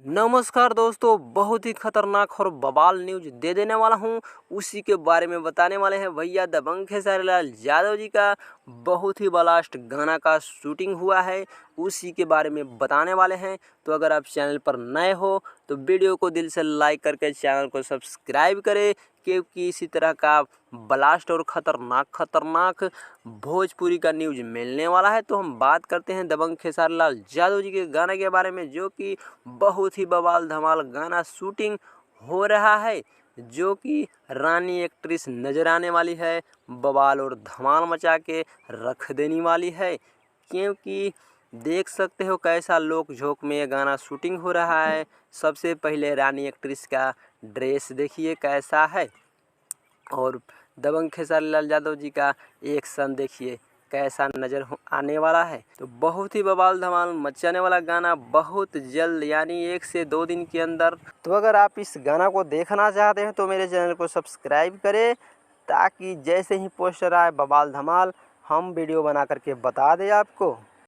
नमस्कार दोस्तों, बहुत ही खतरनाक और बवाल न्यूज दे देने वाला हूं। उसी के बारे में बताने वाले हैं भैया। दबंग खेसारी लाल यादव जी का बहुत ही ब्लास्ट गाना का शूटिंग हुआ है, उसी के बारे में बताने वाले हैं। तो अगर आप चैनल पर नए हो तो वीडियो को दिल से लाइक करके चैनल को सब्सक्राइब करें, क्योंकि इसी तरह का ब्लास्ट और खतरनाक भोजपुरी का न्यूज मिलने वाला है। तो हम बात करते हैं दबंग खेसारी लाल यादव जी के गाने के बारे में, जो कि बहुत ही बवाल धमाल गाना शूटिंग हो रहा है, जो कि रानी एक्ट्रेस नजर आने वाली है, बवाल और धमाल मचा के रख देने वाली है। क्योंकि देख सकते हो कैसा लोक झोंक में ये गाना शूटिंग हो रहा है। सबसे पहले रानी एक्ट्रेस का ड्रेस देखिए कैसा है, और दबंग खेसारी लाल यादव जी का एक्शन देखिए कैसा आने वाला है। तो बहुत ही बवाल धमाल मचाने वाला गाना बहुत जल्द, यानी 1 से 2 दिन के अंदर। तो अगर आप इस गाना को देखना चाहते हैं तो मेरे चैनल को सब्सक्राइब करें, ताकि जैसे ही पोस्टर आए बवाल धमाल हम वीडियो बना करके बता दें आपको।